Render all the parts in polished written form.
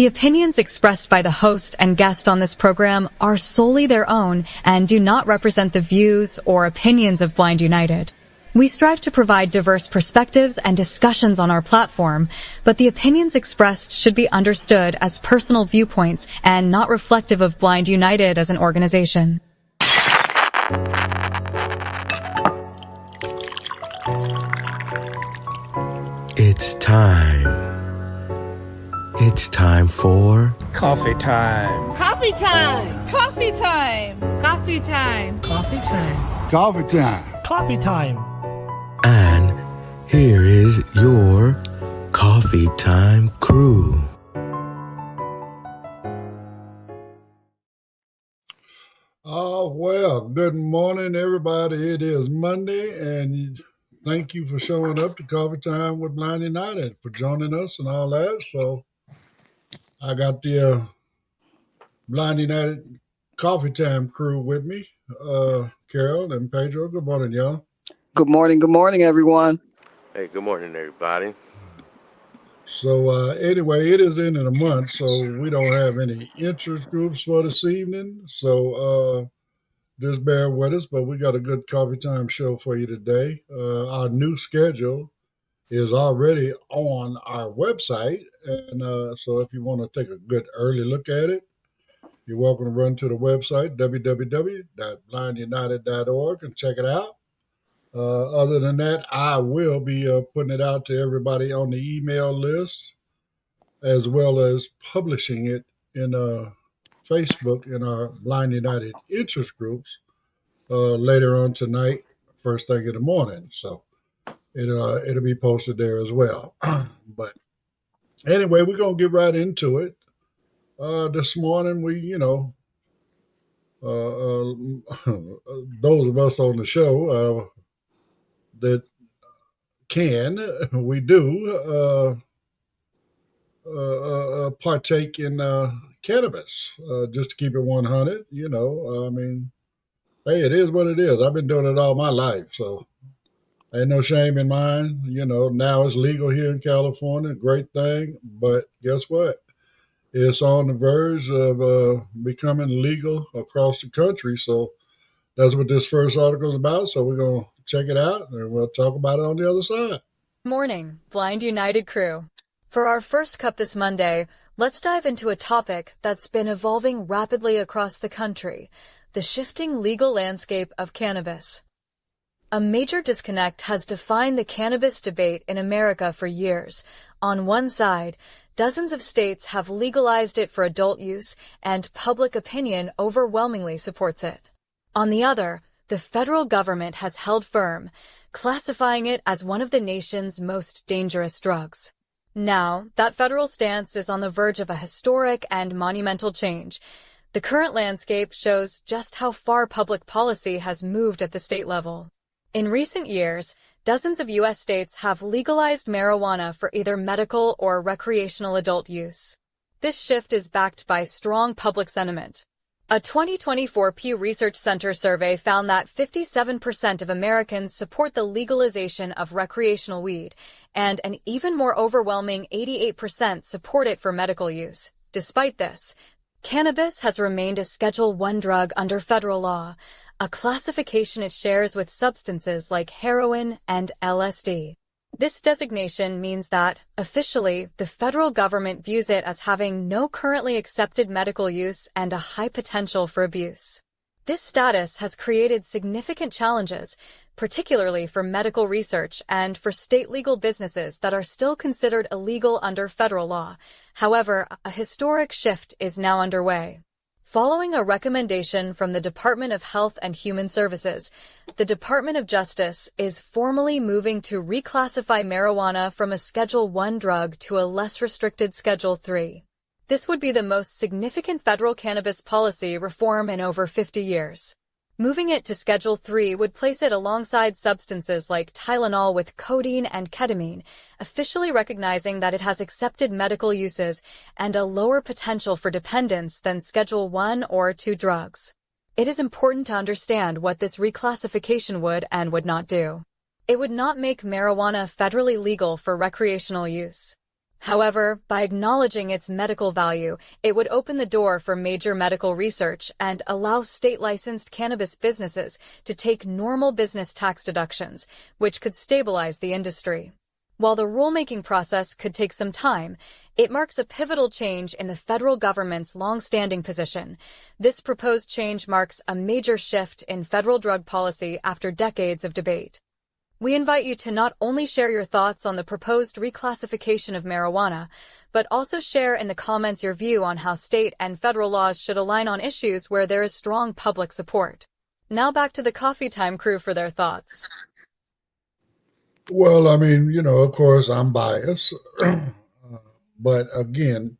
The opinions expressed by the host and guest on this program are solely their own and do not represent the views or opinions of Blind United. We strive to provide diverse perspectives and discussions on our platform, but the opinions expressed should be understood as personal viewpoints and not reflective of Blind United as an organization. It's time. It's time for coffee time. Coffee time. Coffee time. Coffee time. Coffee time. Coffee time. Coffee time. And here is your Coffee Time crew. Well, good morning, everybody. It is Monday, and thank you for showing up to Coffee Time with Blind United, for joining us and all that. So I got the Blind United Coffee Time crew with me, Carol and Pedro. Good morning, y'all. Good morning, everyone. Hey, good morning, everybody. So anyway, it is end of the month, so we don't have any interest groups for this evening. So just bear with us, but we got a good Coffee Time show for you today. Our new schedule is already on our website, and so if you want to take a good early look at it, you're welcome to run to the website, www.blindunited.org, and check it out. Other than that, I will be putting it out to everybody on the email list, as well as publishing it in Facebook in our Blind United interest groups later on tonight, first thing in the morning. So it'll be posted there as well. But anyway, we're gonna get right into it. This morning, those of us on the show that can, we do partake in cannabis, just to keep it 100. I mean, hey, it is what it is. I've been doing it all my life, so ain't no shame in mine. Now it's legal here in California, great thing. But guess what? It's on the verge of becoming legal across the country. So that's what this first article is about. So we're going to check it out, and we'll talk about it on the other side. Morning, Blind United crew. For our first cup this Monday, let's dive into a topic that's been evolving rapidly across the country: the shifting legal landscape of cannabis. A major disconnect has defined the cannabis debate in America for years. On one side, dozens of states have legalized it for adult use, and public opinion overwhelmingly supports it. On the other, the federal government has held firm, classifying it as one of the nation's most dangerous drugs. Now, that federal stance is on the verge of a historic and monumental change. The current landscape shows just how far public policy has moved at the state level. In recent years, dozens of U.S. states have legalized marijuana for either medical or recreational adult use. This shift is backed by strong public sentiment. A 2024 Pew Research Center survey found that 57% of Americans support the legalization of recreational weed, and an even more overwhelming 88% support it for medical use. Despite this, cannabis has remained a Schedule I drug under federal law, a classification it shares with substances like heroin and LSD. This designation means that, officially, the federal government views it as having no currently accepted medical use and a high potential for abuse. This status has created significant challenges, particularly for medical research and for state legal businesses that are still considered illegal under federal law. However, a historic shift is now underway. Following a recommendation from the Department of Health and Human Services, the Department of Justice is formally moving to reclassify marijuana from a Schedule I drug to a less restricted Schedule III. This would be the most significant federal cannabis policy reform in over 50 years. Moving it to Schedule III would place it alongside substances like Tylenol with codeine and ketamine, officially recognizing that it has accepted medical uses and a lower potential for dependence than Schedule I or II drugs. It is important to understand what this reclassification would and would not do. It would not make marijuana federally legal for recreational use. However, by acknowledging its medical value, it would open the door for major medical research and allow state-licensed cannabis businesses to take normal business tax deductions, which could stabilize the industry. While the rulemaking process could take some time, it marks a pivotal change in the federal government's long-standing position. This proposed change marks a major shift in federal drug policy after decades of debate. We invite you to not only share your thoughts on the proposed reclassification of marijuana, but also share in the comments your view on how state and federal laws should align on issues where there is strong public support. Now back to the Coffee Time crew for their thoughts. Well, I mean, of course, I'm biased, but again,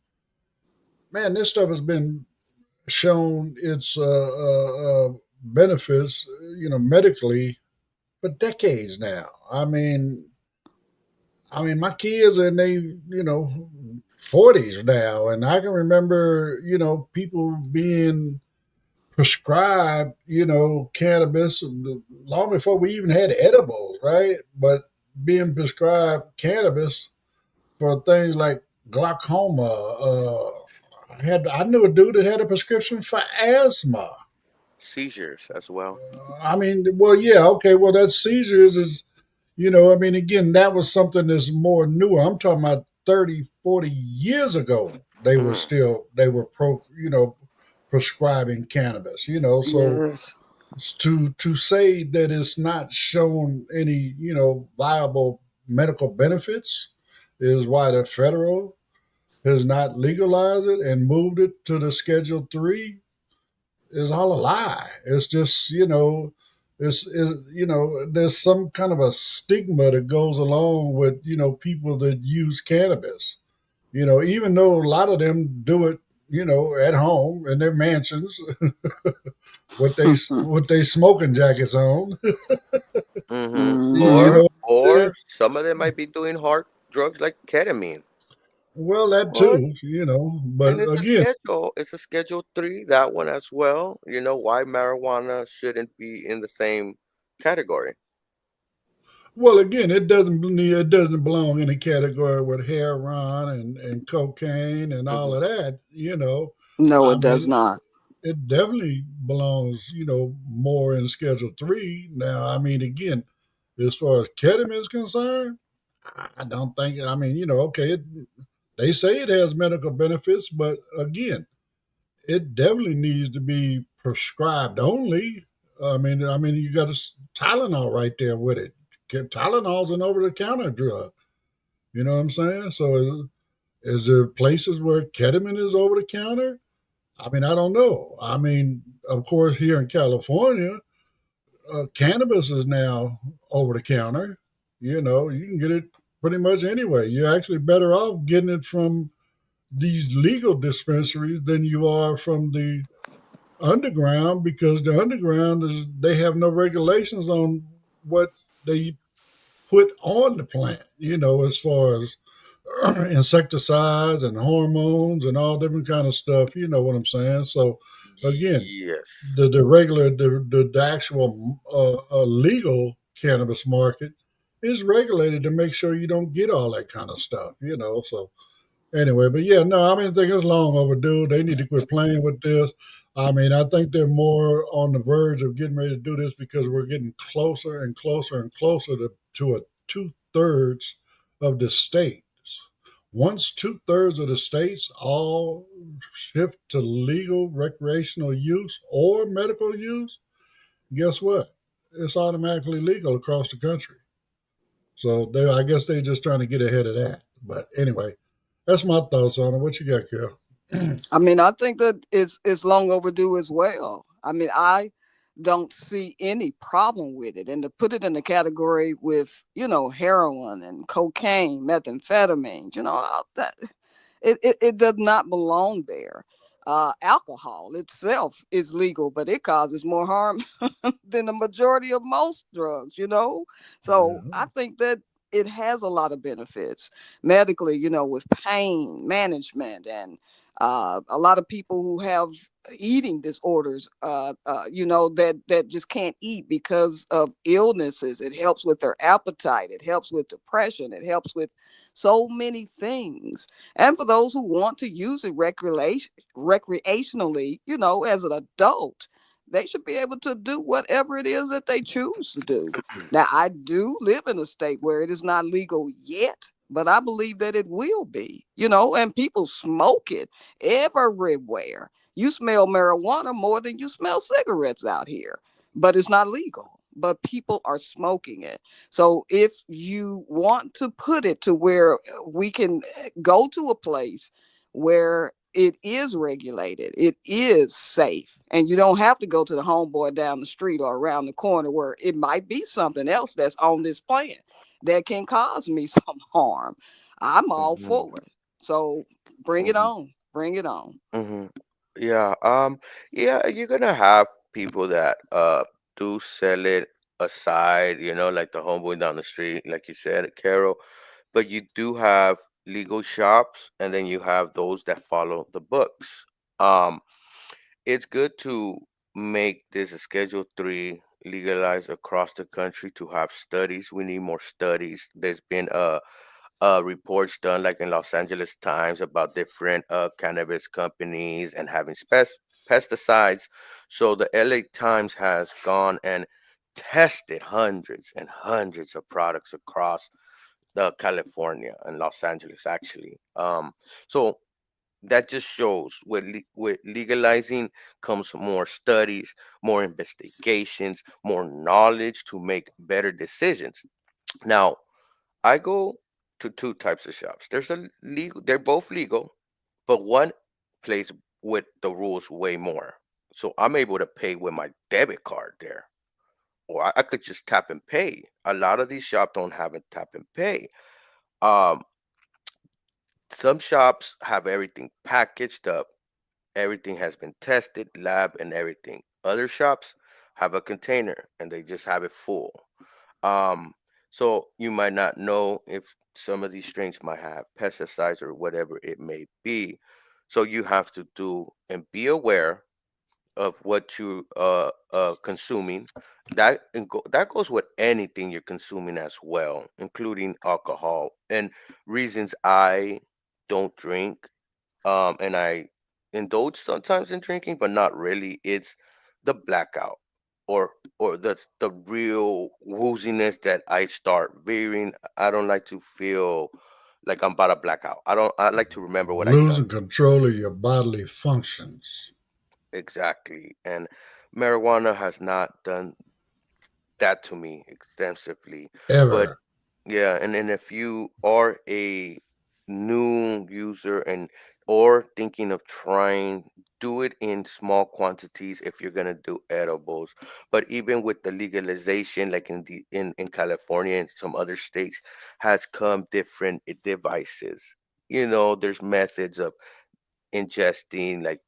man, this stuff has been shown its benefits, medically for decades now. My kids are in their 40s now, and I can remember, people being prescribed, cannabis long before we even had edibles, right? But being prescribed cannabis for things like glaucoma. I knew a dude that had a prescription for asthma. Seizures as well. Well, yeah, okay. Well, that seizures is, again, that was something that's more newer. I'm talking about 30, 40 years ago. They were prescribing cannabis, so Yes. to say that it's not shown any, viable medical benefits is why the federal has not legalized it and moved it to the Schedule 3 is all a lie. It's just, there's some kind of a stigma that goes along with, people that use cannabis. Even though a lot of them do it, at home in their mansions with they smoking jackets on. Mm-hmm. Mhm. Or some of them might be doing hard drugs like ketamine. Well, that What? too, but And it's a again, schedule. It's a Schedule 3, that one as well. Why marijuana shouldn't be in the same category. it doesn't belong in a category with heroin and cocaine and all Mm-hmm. of that. No, I it does mean, not. it definitely belongs, more in Schedule 3. Now, again, as far as ketamine is concerned, I don't think. Okay, they say it has medical benefits, but again, it definitely needs to be prescribed only. You got a Tylenol right there with it. Tylenol's an over-the-counter drug. You know what I'm saying? So is there places where ketamine is over-the-counter? I don't know. Of course, here in California, cannabis is now over-the-counter. You can get it pretty much anywhere. You're actually better off getting it from these legal dispensaries than you are from the underground, because the underground they have no regulations on what they put on the plant, as far as insecticides and hormones and all different kind of stuff. You know what I'm saying? So again, Yes. the actual legal cannabis market is regulated to make sure you don't get all that kind of stuff. So anyway, but yeah, no, I think it's long overdue. They need to quit playing with this. I think they're more on the verge of getting ready to do this because we're getting closer and closer and closer to a 2/3 of the states. Once 2/3 of the states all shift to legal recreational use or medical use, guess what? It's automatically legal across the country. So I guess they're just trying to get ahead of that. But anyway, that's my thoughts on it. What you got, Carol? I think that it's long overdue as well. I don't see any problem with it. And to put it in the category with, heroin and cocaine, methamphetamine, all that, it does not belong there. Alcohol itself is legal, but it causes more harm than the majority of most drugs. So Yeah. I think that it has a lot of benefits medically, with pain management and a lot of people who have eating disorders, that just can't eat because of illnesses. It helps with their appetite. It helps with depression. It helps with so many things. And for those who want to use it recreationally, as an adult, they should be able to do whatever it is that they choose to do. Now, I do live in a state where it is not legal yet, but I believe that it will be, and people smoke it everywhere. You smell marijuana more than you smell cigarettes out here, but it's not legal. But people are smoking it. So if you want to put it to where we can go to a place where it is regulated, it is safe, and you don't have to go to the homeboy down the street or around the corner where it might be something else that's on this plant that can cause me some harm, I'm all Mhm. for it. So bring it Mhm. on. Bring it on. Mhm. Yeah. Yeah, you're gonna have people that do sell it aside, like the homeboy down the street, like you said, Carol. But you do have legal shops, and then you have those that follow the books. Um, it's good to make this a Schedule 3 legalized across the country to have studies. We need more studies. There's been reports done like in Los Angeles Times about different cannabis companies and having pesticides. So the LA Times has gone and tested hundreds and hundreds of products across California and Los Angeles actually. So that just shows with legalizing comes more studies, more investigations, more knowledge to make better decisions. Now, I go to two types of shops. There's a legal, they're both legal, but one plays with the rules way more. So I'm able to pay with my debit card there, or I could just tap and pay. A lot of these shops don't have a tap and pay. Um, some shops have everything packaged up. Everything has been tested, lab, and everything. Other shops have a container and they just have it full. Um, so you might not know if some of these strains might have pesticides or whatever it may be. So you have to do and be aware of what you consuming. That goes with anything you're consuming as well, including alcohol. And reasons I don't drink, and I indulge sometimes in drinking, but not really. It's the blackout, or the real wooziness that I start veering. I don't like to feel like I'm about to black out. I don't. I like to remember what I done Losing control of your bodily functions. exactly. And marijuana has not done that to me extensively, but Ever. yeah, and then if you are a new user and or thinking of trying, do it in small quantities if you're gonna do edibles. But even with the legalization, like in California and some other states, has come different devices. There's methods of ingesting, like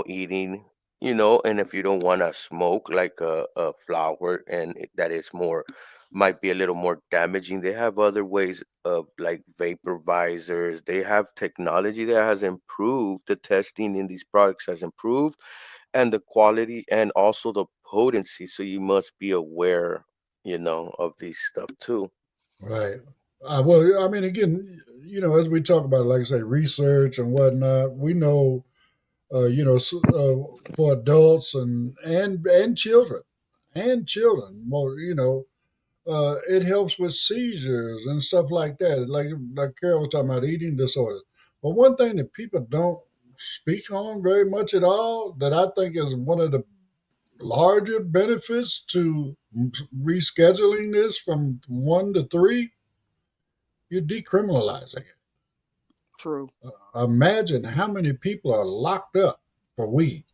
eating, and if you don't want to smoke like a flower, and that is more might be a little more damaging, they have other ways of like vaporizers. They have technology that has improved. The testing in these products has improved, and the quality and also the potency, so you must be aware of these stuff too. Right. Well, I mean, again, as we talk about, like I say, research and whatnot, we know, for adults and children, more, it helps with seizures and stuff like that. Like Carol was talking about eating disorders. But one thing that people don't speak on very much at all, that I think is one of the larger benefits to rescheduling this from 1 to 3, you're decriminalizing it. True. Imagine how many people are locked up for weed.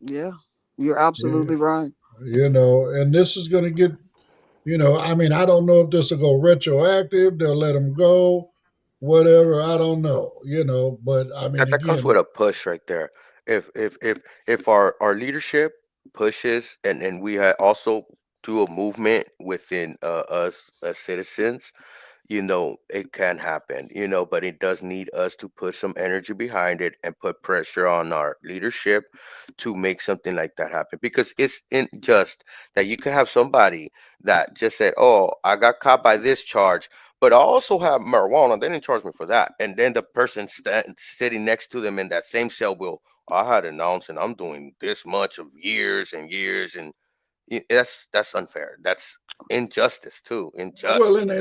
Yeah. You're Yeah, absolutely right. and this is going to get, I mean, I don't know if this will go retroactive. They'll let them go, whatever. I don't know, but I mean, That comes with again, a push right there. If our leadership pushes, and we also do a movement within us as citizens, it can happen, but it does need us to put some energy behind it and put pressure on our leadership to make something like that happen. Because it's unjust that you can have somebody that just said, "Oh, I got caught by this charge, but I also have marijuana. They didn't charge me for that." And then the person sitting next to them in that same cell will, "I had an ounce and I'm doing this much of years and years." And that's unfair. That's injustice too. Well, Injustice. and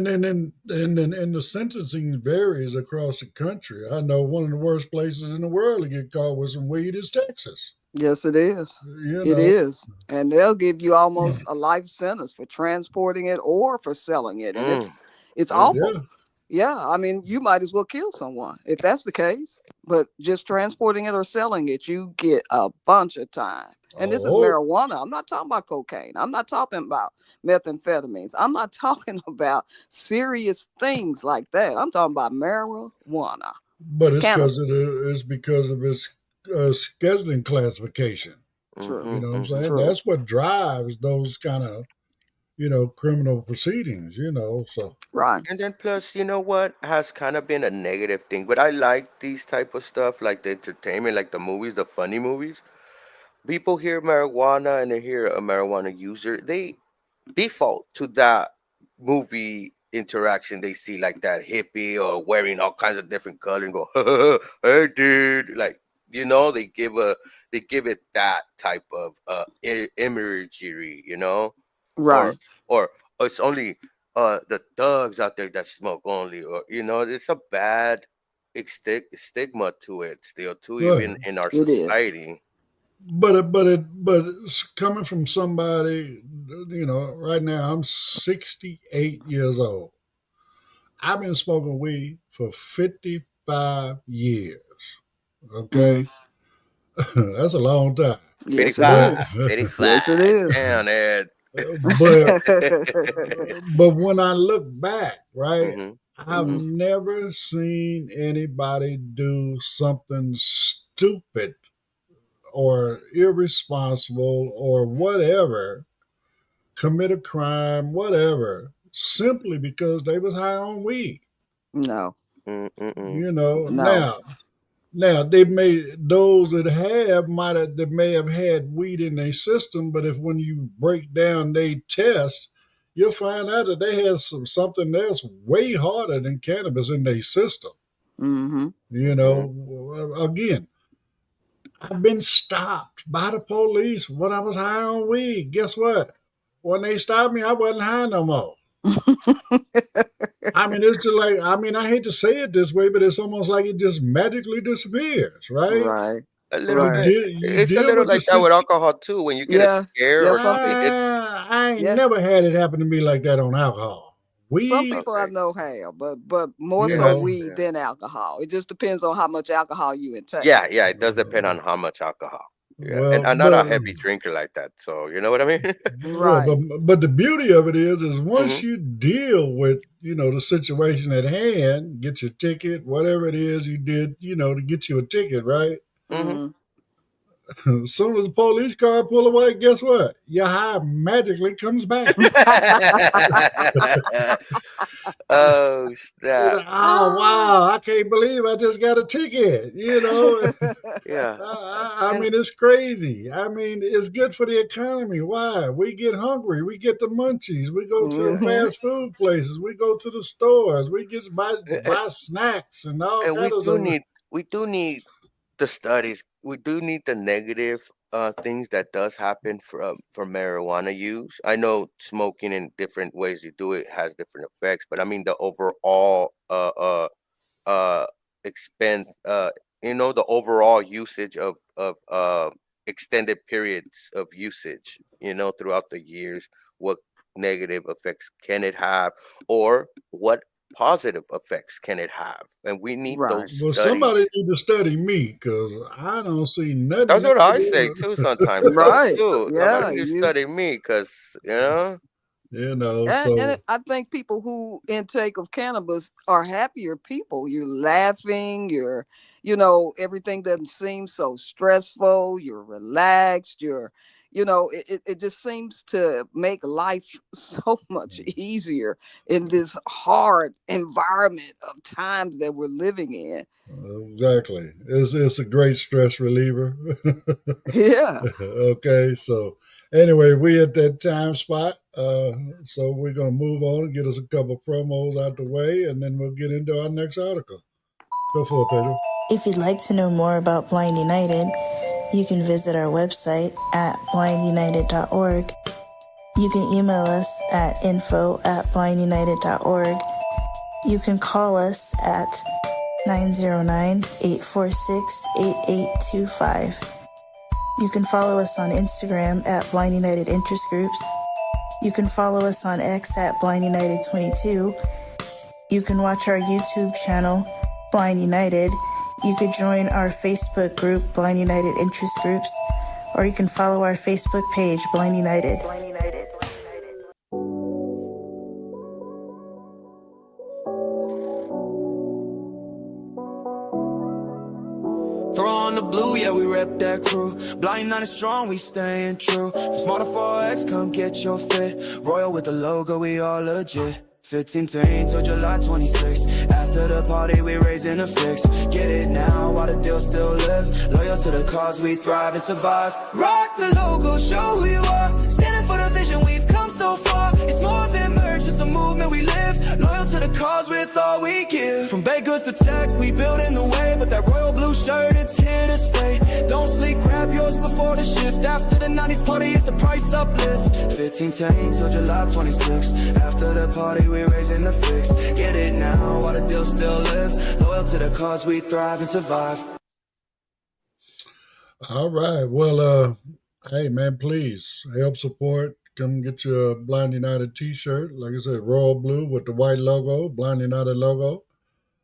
the sentencing varies across the country. I know one of the worst places in the world to get caught with some weed is Texas. Yes, it is. You It know, is. And they'll give you almost a life sentence for transporting it or for selling it. And Mm, it's mhm. awful. yeah. Yeah, I mean, you might as well kill someone if that's the case. But just transporting it or selling it, you get a bunch of time. And this is Oh, marijuana. I'm not talking about cocaine. I'm not talking about methamphetamines. I'm not talking about serious things like that. I'm talking about marijuana, but cannabis. it's because of its scheduling classification. True, You Mhm, know what I'm mhm. saying? true. That's what drives those kind of criminal proceedings. So Right. And then plus, you know what has kind of been a negative thing, but I like these type of stuff, like the entertainment, like the movies, the funny movies. People hear marijuana and they hear a marijuana user, they default to that movie interaction. They see like that hippie or wearing all kinds of different color and go, "Hey, dude!" Like they give it that type of imagery, or Right. or it's only the thugs out there that smoke only, or it's a bad stigma to it still too, good. even in our It is. society. But it's coming from somebody. Right now I'm 68 years old. I've been smoking weed for 55 years. Mm. Okay, that's a long time. Yes, it But 55, is. Yes, it 55. is. Damn it. but but when I look back, right, Hmm. I've Mhm. never seen anybody do something stupid or irresponsible or whatever, commit a crime, whatever, simply because they was high on weed. No, Mm-mm-mm. You know, no. now they may those that may have had weed in their system, but if when you break down their test, you'll find out that they had something else way harder than cannabis in their system. Hmm. Hmm. Again, I've been stopped by the police when I was high on weed. Guess what? When they stopped me, I wasn't high no more. I mean, it's just like, I hate to say it this way, but it's almost like it just magically disappears, right? Right. A little You Right. bit. deal, you It's a deal little with the like that with sit. alcohol too. When you get a Yeah. scare Yeah. or Some something, people. it's I ain't Yeah. never had it happen to me like that on alcohol. Some Weed, people I okay. know have, but more you so Yeah, know, weed yeah, than alcohol. It just depends on how much alcohol you intake. yeah, yeah. It does depend on how much alcohol. Yeah, and well, I'm not a heavy drinker like that, so you know what I mean. well, Right. but the beauty of it is once Hmm. you deal with the situation at hand, get your ticket, whatever it is you did, to get you a ticket, right? Hmm. Mm. As soon as the police car pull away, guess what? Your high magically comes back. Oh You're snap! like, oh wow, I can't believe I just got a ticket. Yeah. I And mean, it's crazy. I mean, it's good for the economy. Why? We get hungry. We get the munchies. We go to the hmm fast food places. We go to the stores. We get buy snacks and all And we kinds do of. need the studies. We do need the negative things that does happen for marijuana use. I know smoking in different ways you do it has different effects, but I mean the overall uh expense the overall usage of extended periods of usage, throughout the years, what negative effects can it have, or what positive effects can it have, and we need those right. Well, somebody studies. need to study me because I don't see nothing That's what I negative. say too sometimes Right. too. Somebody Yeah. need to You study me because and So I think people who intake of cannabis are happier people. You're laughing, everything doesn't seem so stressful, you're relaxed, It just seems to make life so much easier in this hard environment of times that we're living in. Exactly. It's a great stress reliever. Yeah. Okay, so anyway, we at that time spot. So we're gonna move on and get us a couple promos out the way, and then we'll get into our next article. Go for it, Pedro. If you'd like to know more about Blind United, you can visit our website at blindunited.org. You can email us at info@blindunited.org. You can call us at 909-846-8825. You can follow us on Instagram at Blind United Interest Groups. You can follow us on X at Blind United 22. You can watch our YouTube channel, Blind United. You could join our Facebook group, Blind United Interest Groups, or you can follow our Facebook page, Blind United. Blind United. Throw on the blue, yeah, we rep that crew. Blind United strong, we staying true. From small to 4X, come get your fit. Royal with the logo, we all legit. 15 till July 26th. After the party, we raising a fix. Get it now while the deal still live. Loyal to the cause, we thrive and survive. Rock the logo, show who you are. Standing for the vision, we've come so far. It's more than merch, it's a movement we live. Loyal to the cause with all we give. From baked goods to tech, we building the way. But that royal blue shirt, it's here to stay. Don't sleep, grab yours before the shift. After the 90s party, it's a price uplift. 15 till July 26th. After the party, we raising the fix. Get it now while the deal still live. Loyal to the cause, we thrive and survive. All right. Well, hey man, please help support. Come get your Blind United t-shirt. Like I said, royal blue with the white logo, Blind United logo.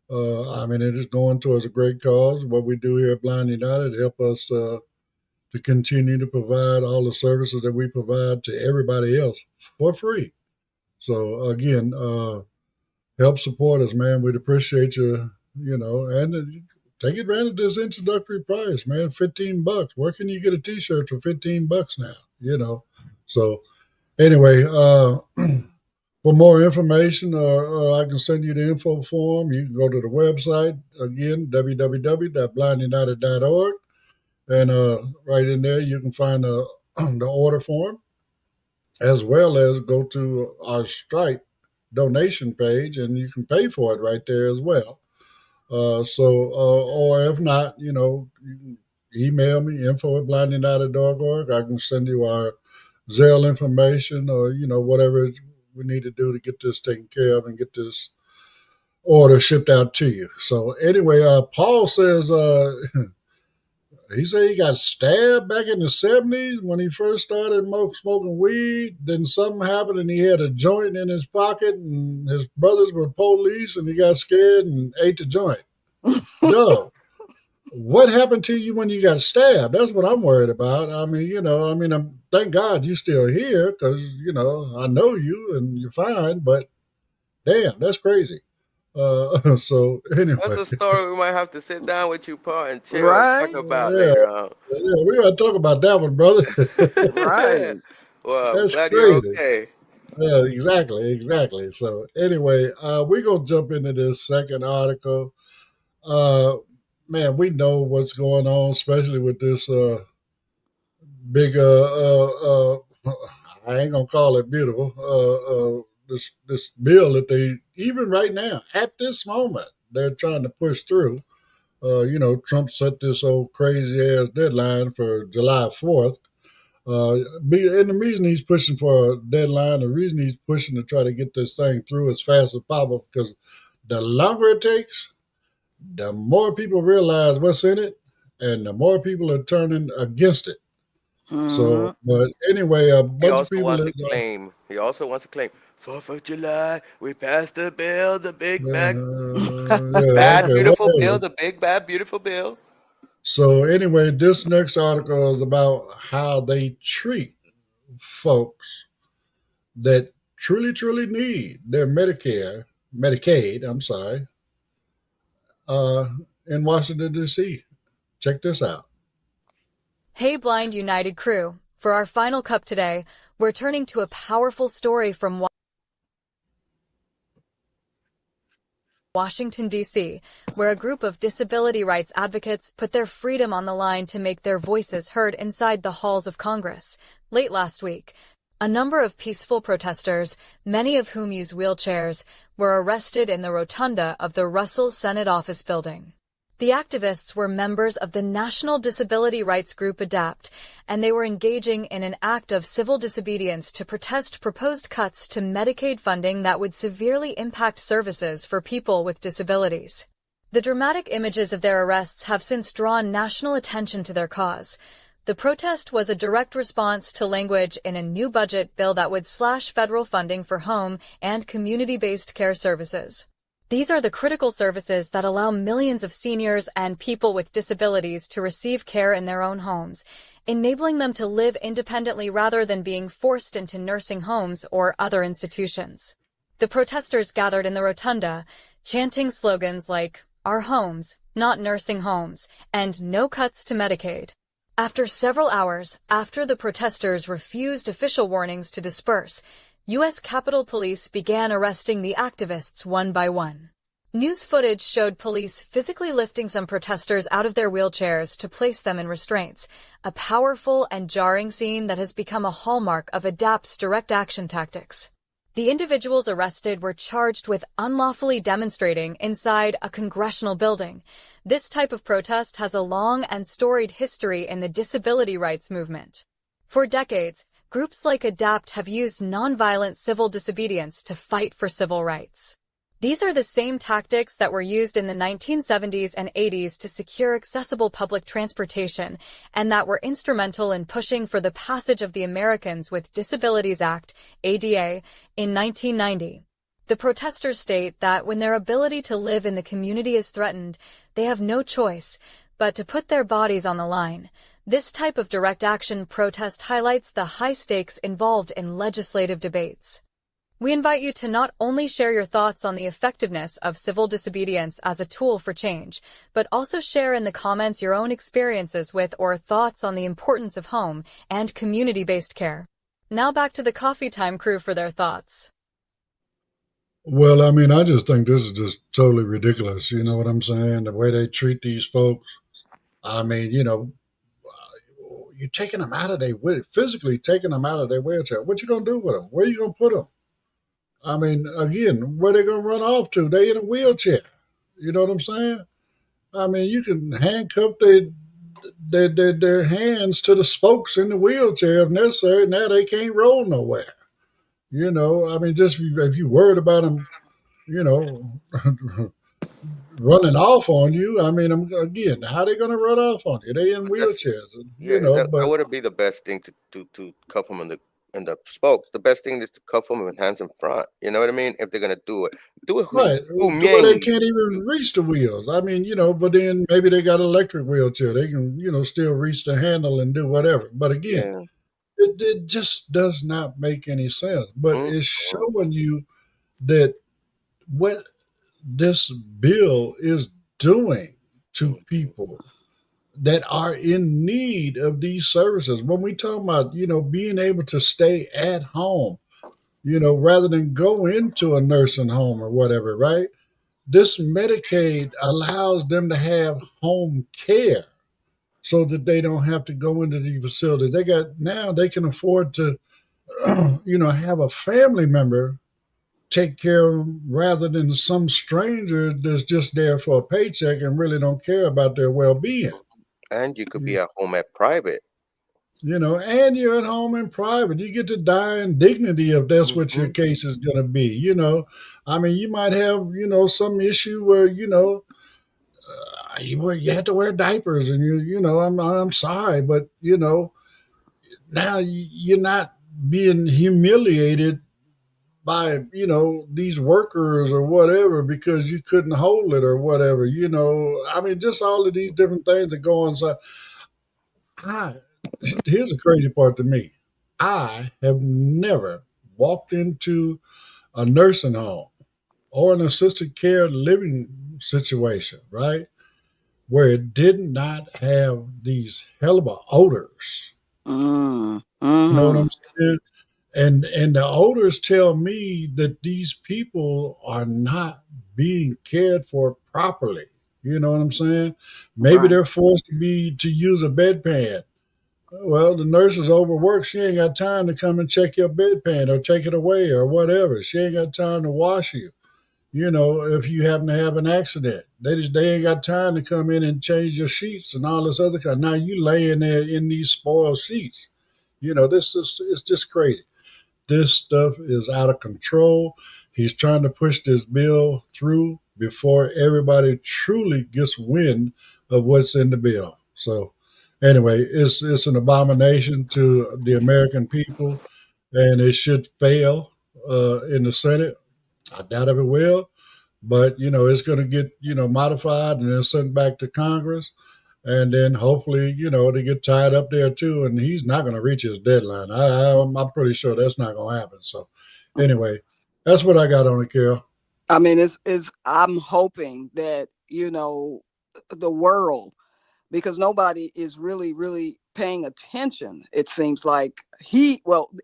It is going towards a great cause. What we do here at Blind United help us to continue to provide all the services that we provide to everybody else for free. So again, help support us, man. We'd appreciate you, and take advantage of this introductory price, man. $15. Where can you get a t-shirt for $15 now? So anyway, for more information, or I can send you the info form. You can go to the website again, www.blindunited.org. And right in there, you can find the order form, as well as go to our Stripe donation page, and you can pay for it right there as well. Or if not, you can email me, info@blindunited.org. I can send you our Zelle information, or, whatever we need to do to get this taken care of and get this order shipped out to you. So anyway, Paul says, he said he got stabbed back in the 70s when he first started smoking weed. Then something happened and he had a joint in his pocket, and his brothers were police, and he got scared and ate the joint. No. What happened to you when you got stabbed? That's what I'm worried about. Thank God you're still here, because, I know you and you're fine, but damn, that's crazy. So anyway, That's a story we might have to sit down with you, Paul, and chill Right? and talk about later on. Yeah, we gotta talk about that one, brother. Right. Well, I'm That's glad you're crazy. okay. Yeah, exactly. So anyway, we're gonna jump into this second article. Man, we know what's going on, especially with this big I ain't gonna call it beautiful. This bill that they, even right now at this moment, they're trying to push through. Trump set this old crazy ass deadline for July 4th. And the reason he's pushing for a deadline, the reason he's pushing to try to get this thing through as fast as possible, because the longer it takes, the more people realize what's in it, and the more people are turning against it. So, but anyway, a He bunch of also people. wants to claim. 4th of July, we passed the bill, the big bad, bad, Okay, beautiful whatever. bill, the big bad, beautiful bill. So anyway, this next article is about how they treat folks that truly need their Medicaid, in Washington, D.C. Check this out. Hey Blind United crew. For our final cup today, we're turning to a powerful story from Washington, D.C., where a group of disability rights advocates put their freedom on the line to make their voices heard inside the halls of Congress. Late last week, a number of peaceful protesters, many of whom use wheelchairs, were arrested in the rotunda of the Russell Senate Office Building. The activists were members of the national disability rights group ADAPT, and they were engaging in an act of civil disobedience to protest proposed cuts to Medicaid funding that would severely impact services for people with disabilities. The dramatic images of their arrests have since drawn national attention to their cause. The protest was a direct response to language in a new budget bill that would slash federal funding for home and community-based care services. These are the critical services that allow millions of seniors and people with disabilities to receive care in their own homes, enabling them to live independently rather than being forced into nursing homes or other institutions. The protesters gathered in the rotunda, chanting slogans like, "Our homes, not nursing homes," and "No cuts to Medicaid." After several hours, after the protesters refused official warnings to disperse, U.S. Capitol Police began arresting the activists one by one. News footage showed police physically lifting some protesters out of their wheelchairs to place them in restraints, a powerful and jarring scene that has become a hallmark of ADAPT's direct action tactics. The individuals arrested were charged with unlawfully demonstrating inside a congressional building. This type of protest has a long and storied history in the disability rights movement. For decades, groups like ADAPT have used nonviolent civil disobedience to fight for civil rights. These are the same tactics that were used in the 1970s and 80s to secure accessible public transportation and that were instrumental in pushing for the passage of the Americans with Disabilities Act, ADA, in 1990. The protesters state that when their ability to live in the community is threatened, they have no choice but to put their bodies on the line. This type of direct action protest highlights the high stakes involved in legislative debates. We invite you to not only share your thoughts on the effectiveness of civil disobedience as a tool for change, but also share in the comments your own experiences with or thoughts on the importance of home and community-based care. Now back to the Coffee Time crew for their thoughts. Well, I mean, I just think this is just totally ridiculous. You know what I'm saying? The way they treat these folks. I mean, you're taking them out of physically taking them out of their wheelchair. What you gonna do with them? Where you gonna put them? I mean, again, where they gonna run off to? They in a wheelchair. You know what I'm saying? I mean, you can handcuff their hands to the spokes in the wheelchair if necessary. Now they can't roll nowhere. You know, I mean, just if you worried about them, running off on you. I mean, again, how they gonna run off on you? They in wheelchairs, that wouldn't be the best thing to cuff them in the spokes. The best thing is to cuff them with hands in front. You know what I mean? If they're gonna do it right. Where they can't even reach the wheels. I mean, but then maybe they got an electric wheelchair. They can, still reach the handle and do whatever. But again, it just does not make any sense. But it's showing you that what this bill is doing to people that are in need of these services. When we talk about, being able to stay at home, rather than go into a nursing home or whatever, right? This Medicaid allows them to have home care so that they don't have to go into the facility. Now they can afford to, have a family member take care of them rather than some stranger that's just there for a paycheck and really don't care about their well-being. And you could be at home at private. And you're at home in private. You get to die in dignity if that's what your case is going to be. I mean, you might have, some issue where, you have to wear diapers and I'm sorry, but, now you're not being humiliated by, these workers or whatever because you couldn't hold it or whatever, I mean, just all of these different things that go on. So here's the crazy part to me. I have never walked into a nursing home or an assisted care living situation, right, where it did not have these hell of odors. You know what Mm-hmm. I'm saying? And the owners tell me that these people are not being cared for properly. You know what I'm saying? Maybe Right. they're forced to use a bedpan. Well, the nurse is overworked. She ain't got time to come and check your bedpan or take it away or whatever. She ain't got time to wash you. You know, if you happen to have an accident, they ain't got time to come in and change your sheets and all this other kind. Now you laying there in these spoiled sheets. You know, this is it's just crazy. This stuff is out of control. He's trying to push this bill through before everybody truly gets wind of what's in the bill. So, anyway, it's an abomination to the American people, and it should fail in the Senate. I doubt if it will, but it's going to get modified and then sent back to Congress, and then hopefully they get tied up there too, and he's not going to reach his deadline. I'm pretty sure that's not going to happen. So anyway, that's what I got on it, Carol. I mean, it's I'm hoping that, the world, because nobody is really paying attention. It seems like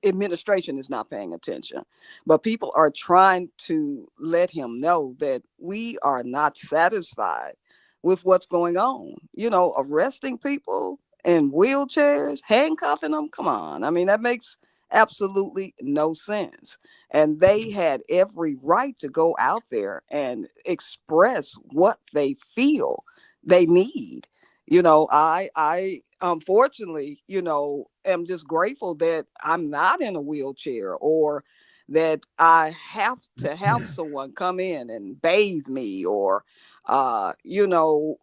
administration is not paying attention, but people are trying to let him know that we are not satisfied with what's going on. Arresting people in wheelchairs, handcuffing them. Come on. I mean, that makes absolutely no sense. And they had every right to go out there and express what they feel they need. I unfortunately, am just grateful that I'm not in a wheelchair, or that I have to have someone come in and bathe me, or you're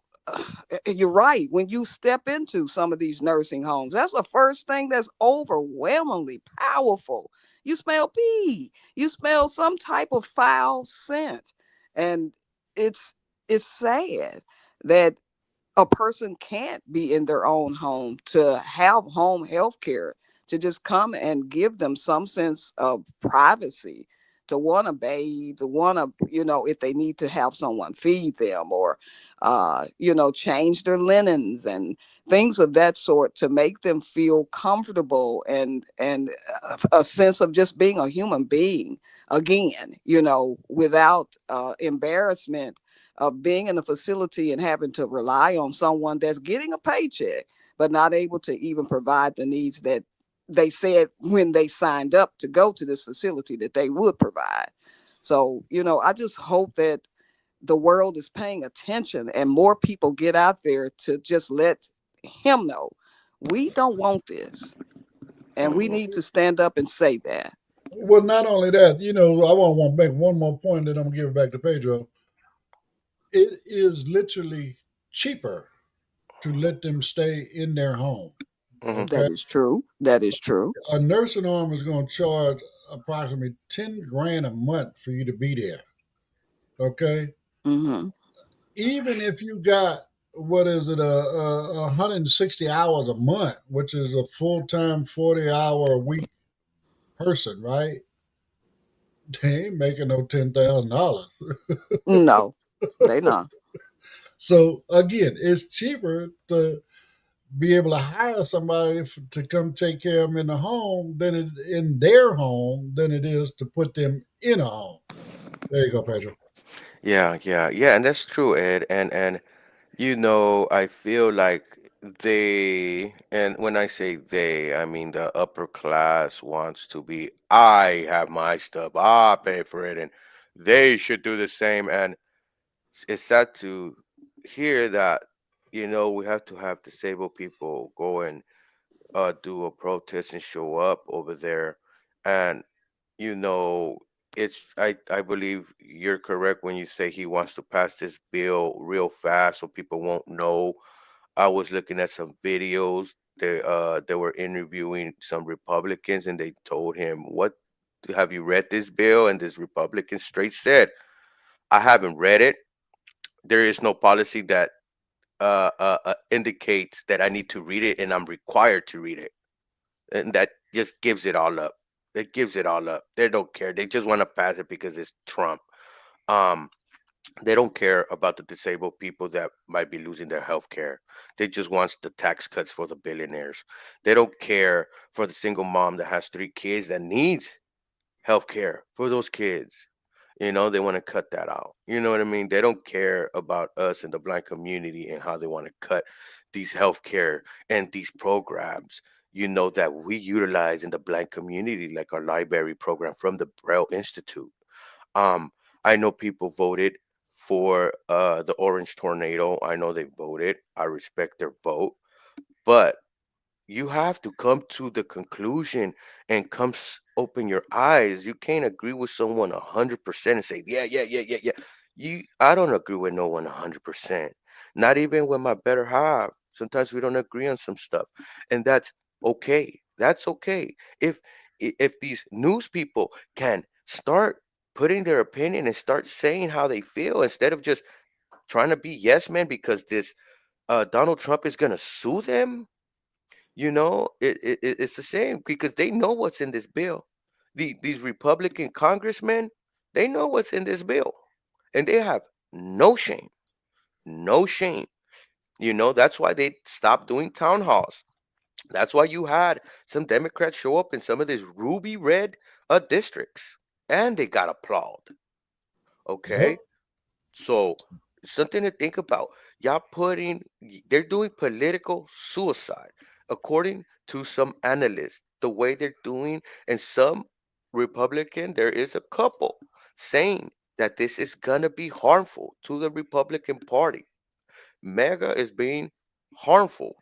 right. When you step into some of these nursing homes, that's the first thing that's overwhelmingly powerful. You smell pee. You smell some type of foul scent. And it's it's sad that a person can't be in their own home, to have home health care, to just come and give them some sense of privacy, to want to bathe, to want to, if they need to have someone feed them, or, change their linens and things of that sort, to make them feel comfortable, and a sense of just being a human being again, without embarrassment of being in a facility and having to rely on someone that's getting a paycheck, but not able to even provide the needs that they said when they signed up to go to this facility that they would provide. So, I just hope that the world is paying attention and more people get out there to just let him know we don't want this. And we need to stand up and say that. Well, not only that, I want to make one more point, then I'm gonna give it back to Pedro. It is literally cheaper to let them stay in their home. Hmm. Okay, That is true. That is true. a nursing home is going to charge approximately 10 grand a month for you to be there. Okay, Mm-hmm. even if you got what is it, 160 hours a month, which is a full time 40-hour a week person, right? They ain't making no $10,000. No, they not. So again, it's cheaper to be able to hire somebody to come take care of them in the home in their home than it is to put them in a home. There you go, Pedro. Yeah, and that's true, Ed. And I feel like and when I say they, I mean the upper class wants to be, I have my stuff, I pay for it, and they should do the same. And it's sad to hear that, we have to have disabled people go and do a protest and show up over there. And you know I believe you're correct when you say he wants to pass this bill real fast so people won't know. I was looking at some videos. They were interviewing some Republicans, and they told him, what, have you read this bill? And this Republican straight said, I haven't read it. There is no policy that indicates that I need to read it, and I'm required to read it. And that just gives it all up. It gives it all up. They don't care. They just want to pass it because it's Trump. Um, They don't care about the disabled people that might be losing their health care. They just want the tax cuts for the billionaires. They don't care for the single mom that has 3 kids that needs health care for those kids. They want to cut that out. You know what I mean? They don't care about us in the blind community and how they want to cut these health care and these programs, that we utilize in the blind community, like our library program from the Braille Institute. Um, I know people voted for the Orange Tornado. I know they voted. I respect their vote. But you have to come to the conclusion and open your eyes. You can't agree with someone 100% and say, yeah, yeah, yeah, yeah, yeah. I don't agree with no one 100%. Not even with my better half. Sometimes we don't agree on some stuff, and that's okay. That's okay. If these news people can start putting their opinion and start saying how they feel instead of just trying to be yes men because this Donald Trump is gonna sue them. It's the same because they know what's in this bill. These Republican congressmen, they know what's in this bill, and they have no shame, no shame. That's why they stopped doing town halls. That's why you had some Democrats show up in some of these ruby red districts, and they got applauded. Okay, Yep. so something to think about. They're doing political suicide, according to some analysts. The way they're doing, and some Republican, there is a couple saying that this is gonna be harmful to the Republican Party. MAGA is being harmful.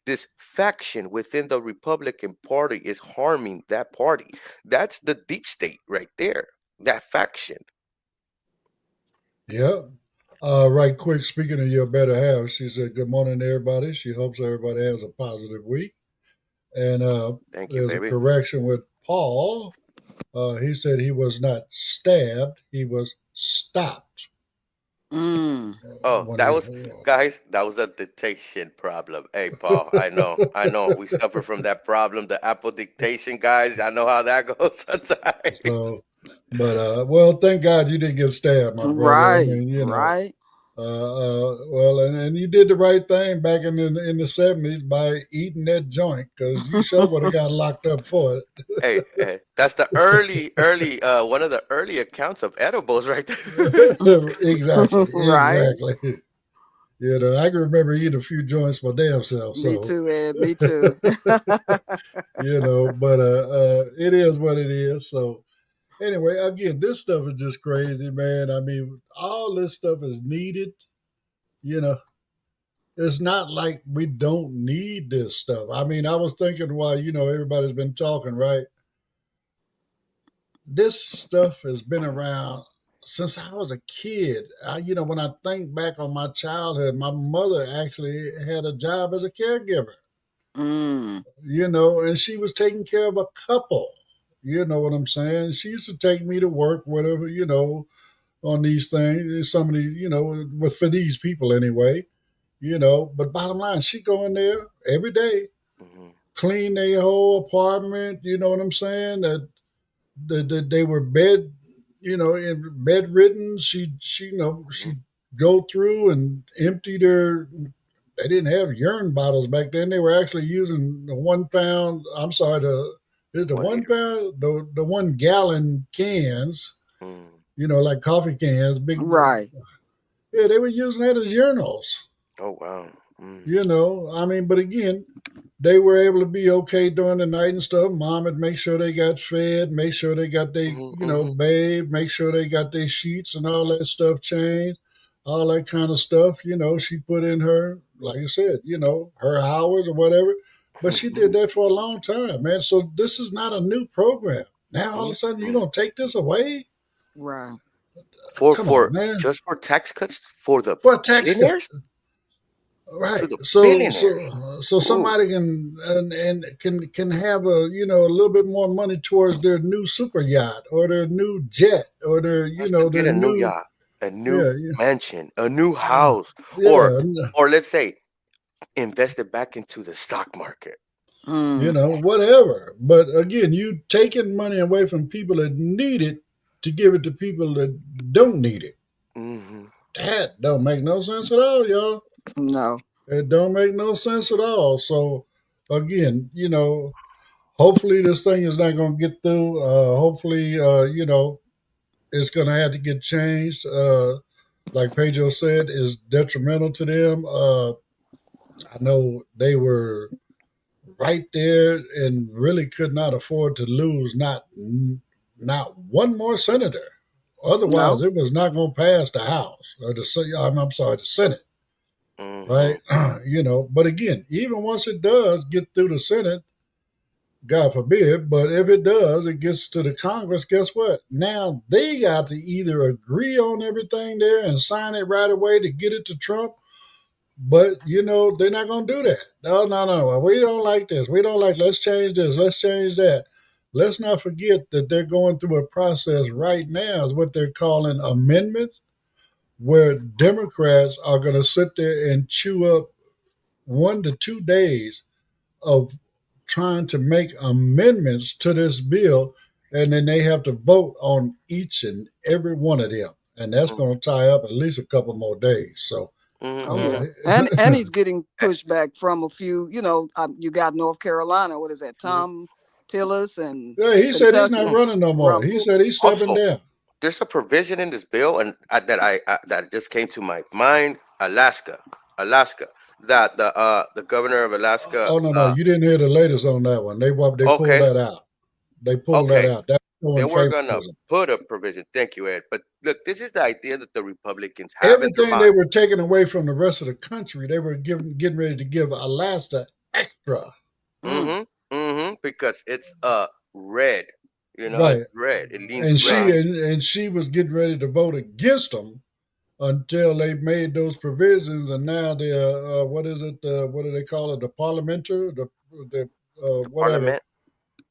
This faction within the Republican Party is harming that party. That's the deep state right there. That faction. Yep. Right quick, speaking of your better half, she said, good morning, everybody. She hopes everybody has a positive week. And Thank you, there's a baby. correction with Paul. He said he was not stabbed, he was stopped. Mm. Oh, When that he, was guys, that was a dictation problem. Hey, Paul, I know. We suffer from that problem, the Apple dictation, guys. I know how that goes sometimes. so, but well, thank God you didn't get stabbed, my brother. I Right, mean, right. well, and you did the right thing back in the 70s by eating that joint because you sure would have got locked up for Hey, that's the early, one of the early accounts of edibles right there. it. Exactly, Right. exactly. I can remember eating a few joints my damn self. Me So, too, Ed. Me too. but it is what it is. So, anyway, again, this stuff is just crazy, man. I mean, all this stuff is needed. You know, it's not like we don't need this stuff. I mean, I was thinking while everybody's been talking, right? This stuff has been around since I was a kid. When I think back on my childhood, my mother actually had a job as a caregiver. Mm. And she was taking care of a couple. You know what I'm saying? She used to take me to work, whatever, on these things. Some of the, for these people anyway. But bottom line, she go in there every day, Mhm, clean their whole apartment. You know what I'm saying? That they were bedridden. She mhm. go through and empty their. They didn't have urine bottles back then. They were actually using the 1 pound. I'm sorry, the 1 liter. 1 pound, the 1 gallon cans. Mm. Like coffee cans, big. Right. Yeah, they were using that as urinals. Oh wow. Mm. I mean, but again, they were able to be okay during the night and stuff. Mom would make sure they got fed, make sure they got their, Mhm, mhm, bathed, make sure they got their sheets and all that stuff changed, all that kind of stuff. She put in her, like I said, her hours or whatever. But she did mhm, that for a long time, man. So this is not a new program. Now all of a sudden you're mhm. gonna take this away? Right. Come on, man. Just for tax cuts for the For a tax cut. billionaires? To Right. the So billionaires. so so Ooh, somebody and can have a little bit more money towards their new super yacht or their new jet or their just to get their a new new yacht, a new yeah mansion, a new yeah house, or yeah or let's say invest it back into the stock market. Mm. whatever. But again, you taking money away from people that need it to give it to people that don't need it. Mm-hmm. That don't make no sense at all, y'all. No. It don't make no sense at all. So again, hopefully this thing is not going to get through. Hopefully, it's going to have to get changed. Like Pedro said, is detrimental to them. I know they were right there and really could not afford to lose not one more senator. Otherwise, it was not going to pass the House or the Senate. Mm-hmm. Right? But again, even once it does get through the Senate, God forbid, but if it does, it gets to the Congress, guess what? Now they got to either agree on everything there and sign it right away to get it to Trump. But, they're not going to do that. No. We don't like this. Let's change this. Let's change that. Let's not forget that they're going through a process right now, is what they're calling amendments, where Democrats are going to sit there and chew up 1 to 2 days of trying to make amendments to this bill, and then they have to vote on each and every one of them. And that's going to tie up at least a couple more days. So, and he's getting pushback from a few, you got North Carolina. What is that? Tom Tillis and he said he's not running no more. He said he's stepping down. There's a provision in this bill, and that just came to my mind. Alaska, that the governor of Alaska. Oh no, you didn't hear the latest on that one. They pulled that out. They pulled that out. They were going to put a provision. Thank you, Ed. But look, this is the idea that the Republicans have. Everything they were taking away from the rest of the country, they were getting ready to give Alaska extra. Because it's red. Right. It's red. It leans red. And she was getting ready to vote against them until they made those provisions. And now they're what is it? What do they call it? The parliamentary, the whatever. Parliament.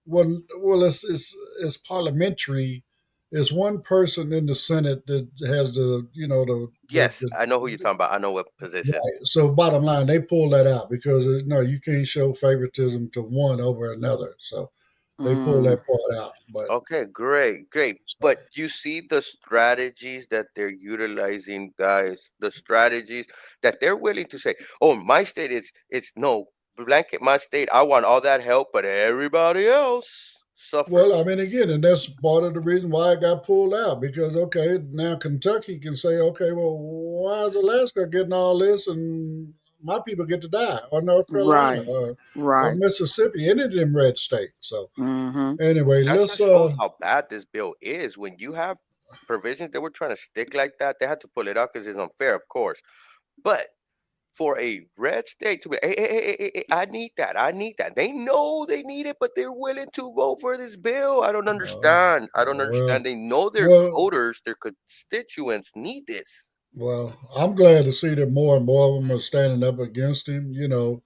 Well, it's parliamentary. It's one person in the Senate that has the. Yes, I know who you're talking about. I know what position. Right. So bottom line, they pulled that out because you can't show favoritism to one over another. So they pulled that part out. But okay, great. But you see the strategies that they're utilizing, guys. The strategies that they're willing to say, "Oh, my state it's no blanket. My state, I want all that help, but everybody else." Suffer. Well, I mean, again, and that's part of the reason why it got pulled out, because, okay, now Kentucky can say, okay, well, why is Alaska getting all this and my people get to die, or North Carolina, or Mississippi, any of them red states. So anyway, that shows how bad this bill is. When you have provisions that we're trying to stick like that, they had to pull it out because it's unfair, of course. But for a red state to be, hey, I need that. They know they need it, but they're willing to vote for this bill. I don't understand. They know their voters, their constituents need this. Well, I'm glad to see that more and more of them are standing up against him. Even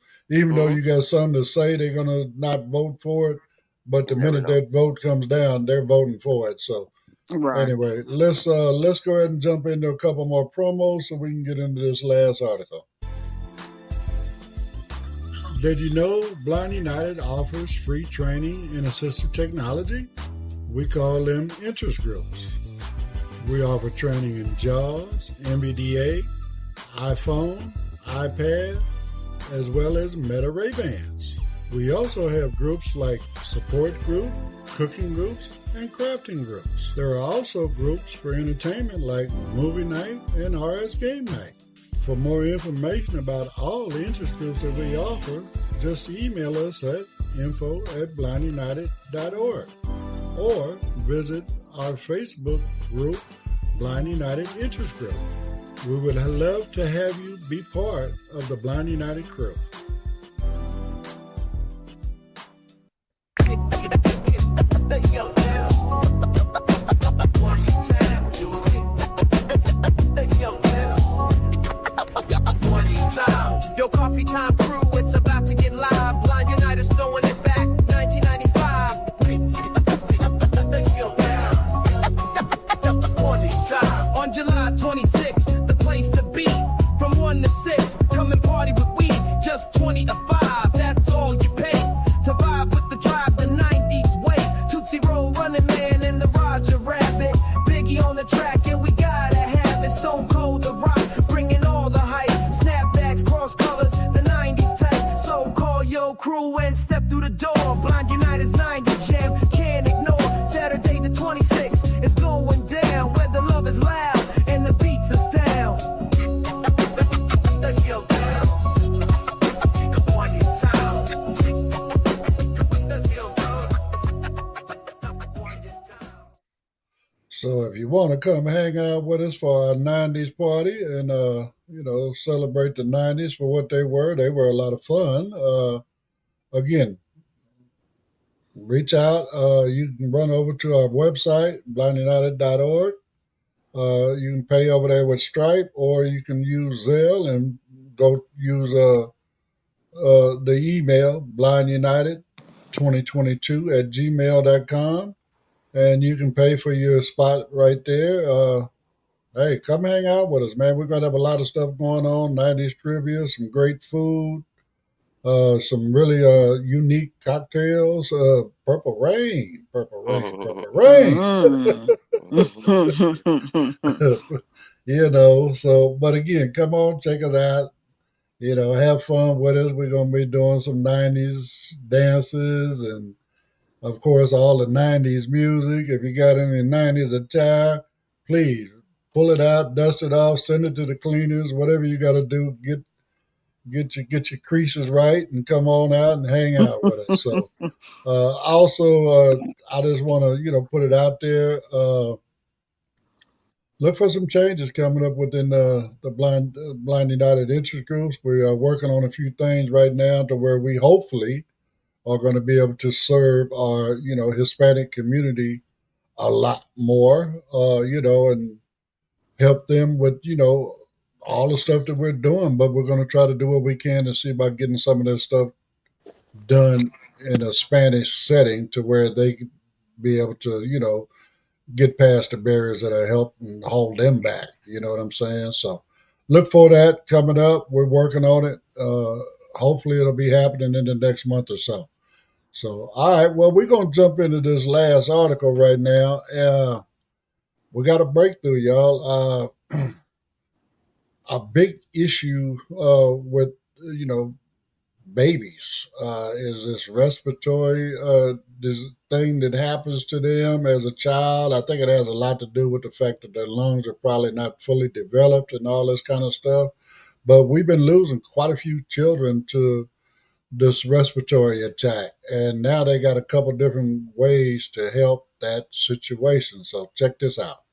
though you got some that say they're going to not vote for it, but the minute that vote comes down, they're voting for it. So anyway, let's go ahead and jump into a couple more promos so we can get into this last article. Did you know Blind United offers free training in assistive technology? We call them interest groups. We offer training in JAWS, NVDA, iPhone, iPad, as well as Meta Ray-Bans. We also have groups like support group, cooking groups, and crafting groups. There are also groups for entertainment like movie night and RS Game Night. For more information about all the interest groups that we offer, just email us at info@blindunited.org or visit our Facebook group, Blind United Interest Group. We would love to have you be part of the Blind United crew. Yo, Coffee Time crew, it's about to get live. Blind United's throwing it back, 1995. On July 26th, the place to be. From 1 to 6, come and party with weed. Just 20 to 5, that's all you pay. To vibe with the drive the 90s way. Tootsie Roll, Running Man, and the Roger Rabbit. crew and step through the door. Blind United's 90 jam, can't ignore. Saturday the 26th, it's going down. Where the love is loud and the beats are down. Let's go down. One is town. Let's go down. One is town. So if you want to come hang out with us for our 90s party and, celebrate the 90s for what they were a lot of fun. Again, reach out. You can run over to our website, blindunited.org. You can pay over there with Stripe, or you can use Zelle and go use the email, blindunited2022@gmail.com. And you can pay for your spot right there. Hey, come hang out with us, man. We're going to have a lot of stuff going on, 90s trivia, some great food, some really unique cocktails, Purple Rain. But again, come on, check us out. Have fun with us. We're going to be doing some 90s dances and, of course, all the 90s music. If you got any 90s attire, please pull it out, dust it off, send it to the cleaners, whatever you got to do. Get your creases right and come on out and hang out with us. So also, I just want to, put it out there. Look for some changes coming up within the Blind United interest groups. We are working on a few things right now to where we hopefully are going to be able to serve our, Hispanic community a lot more, and help them with, all the stuff that we're doing. But we're going to try to do what we can to see about getting some of this stuff done in a Spanish setting to where they can be able to, get past the barriers that are helping hold them back. You know what I'm saying? So look for that coming up. We're working on it. Hopefully it'll be happening in the next month or so. So, all right, well, we're going to jump into this last article right now. We got a breakthrough, y'all. A big issue with, babies is this respiratory this thing that happens to them as a child. I think it has a lot to do with the fact that their lungs are probably not fully developed and all this kind of stuff. But we've been losing quite a few children to this respiratory attack. And now they got a couple different ways to help that situation. So check this out.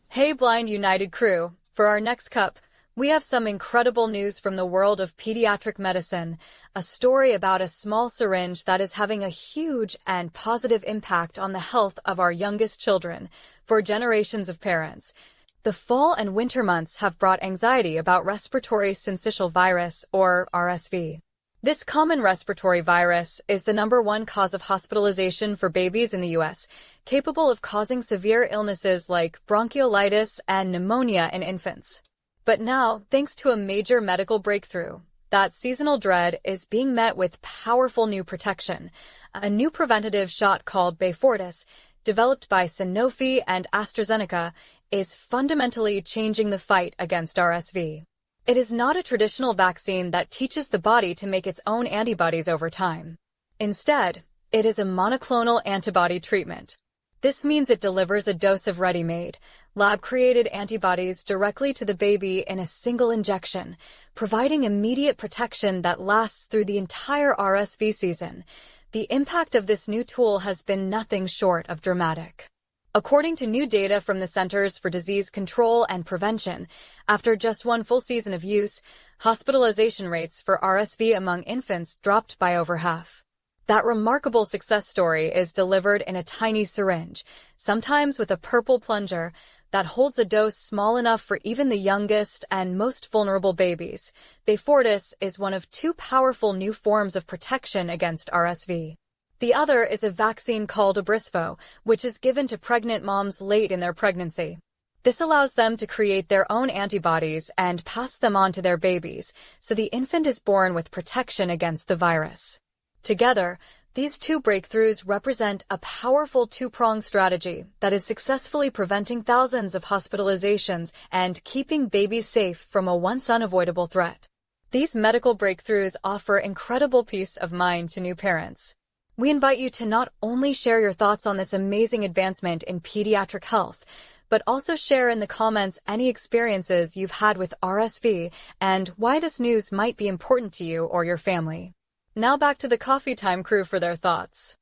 Hey, Blind United crew. For our next cup, we have some incredible news from the world of pediatric medicine, a story about a small syringe that is having a huge and positive impact on the health of our youngest children for generations of parents. The fall and winter months have brought anxiety about respiratory syncytial virus, or RSV. This common respiratory virus is the #1 cause of hospitalization for babies in the U.S., capable of causing severe illnesses like bronchiolitis and pneumonia in infants. But now, thanks to a major medical breakthrough, that seasonal dread is being met with powerful new protection. A new preventative shot called Beyfortus, developed by Sanofi and AstraZeneca, is fundamentally changing the fight against RSV. It is not a traditional vaccine that teaches the body to make its own antibodies over time. Instead, it is a monoclonal antibody treatment. This means it delivers a dose of ready-made, lab-created antibodies directly to the baby in a single injection, providing immediate protection that lasts through the entire RSV season. The impact of this new tool has been nothing short of dramatic. According to new data from the Centers for Disease Control and Prevention, after just one full season of use, hospitalization rates for RSV among infants dropped by over half. That remarkable success story is delivered in a tiny syringe, sometimes with a purple plunger, that holds a dose small enough for even the youngest and most vulnerable babies. Beyfortus is one of 2 powerful new forms of protection against RSV. The other is a vaccine called Abrysvo, which is given to pregnant moms late in their pregnancy. This allows them to create their own antibodies and pass them on to their babies, so the infant is born with protection against the virus. Together, these 2 breakthroughs represent a powerful 2-pronged strategy that is successfully preventing thousands of hospitalizations and keeping babies safe from a once unavoidable threat. These medical breakthroughs offer incredible peace of mind to new parents. We invite you to not only share your thoughts on this amazing advancement in pediatric health, but also share in the comments any experiences you've had with RSV and why this news might be important to you or your family. Now back to the Coffee Time crew for their thoughts.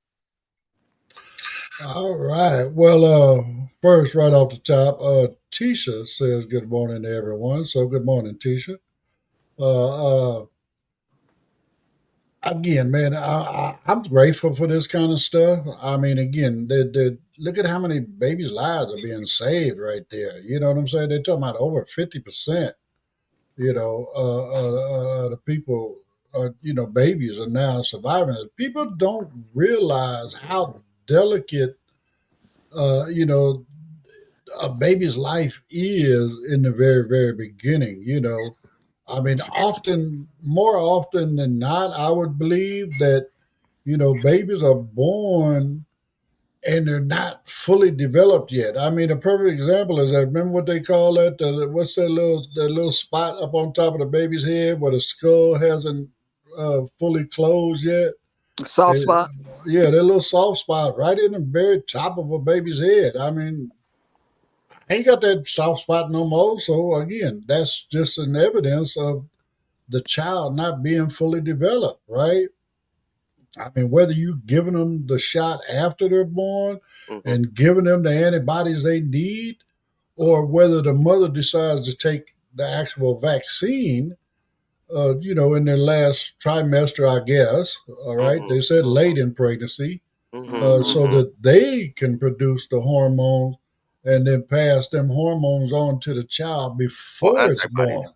All right. Well, first, right off the top, Tisha says good morning to everyone. So, good morning, Tisha. Uh, Again, man, I'm grateful for this kind of stuff. I mean, again, look at how many babies' lives are being saved right there. You know what I'm saying? They're talking about over 50%. The people, babies are now surviving it. People don't realize how delicate, you know, a baby's life is in the very, very beginning. I mean, more often than not, I would believe that, babies are born and they're not fully developed yet. I mean, a perfect example is I remember what they call that. What's that little spot up on top of the baby's head where the skull hasn't fully closed yet? Soft They, spot. yeah, that little soft spot right in the very top of a baby's head. I mean, ain't got that soft spot no more. So again, that's just an evidence of the child not being fully developed, right? I mean, whether you giving them the shot after they're born Mm-hmm. and giving them the antibodies they need, or whether the mother decides to take the actual vaccine, in their last trimester, I guess. All right, Mm-hmm. they said late in pregnancy, Mm-hmm. so Mm-hmm. that they can produce the hormones and then pass them hormones on to the child Well, before it's antibodies. born.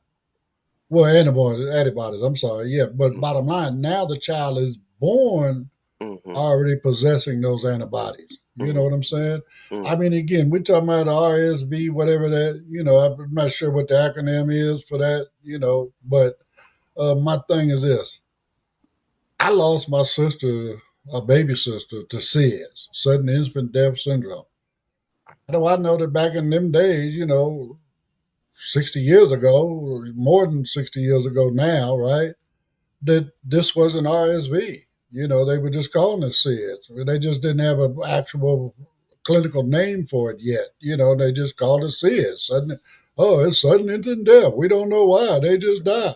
Well, antibodies. I'm sorry. Yeah, but bottom line, now the child is born Mm-hmm. already possessing those antibodies. You know Mm-hmm. what I'm saying? Mm-hmm. I mean, again, we're talking about RSV, whatever that. I'm not sure what the acronym is for that. But my thing is this: I lost my sister, a baby sister, to SIDS, sudden infant death syndrome. How do I know that back in them days, 60 years ago, more than 60 years ago now, right? That this wasn't RSV. They were just calling it SIDS. They just didn't have an actual clinical name for it yet. They just called it SIDS. It's sudden infant death. We don't know why. They just die.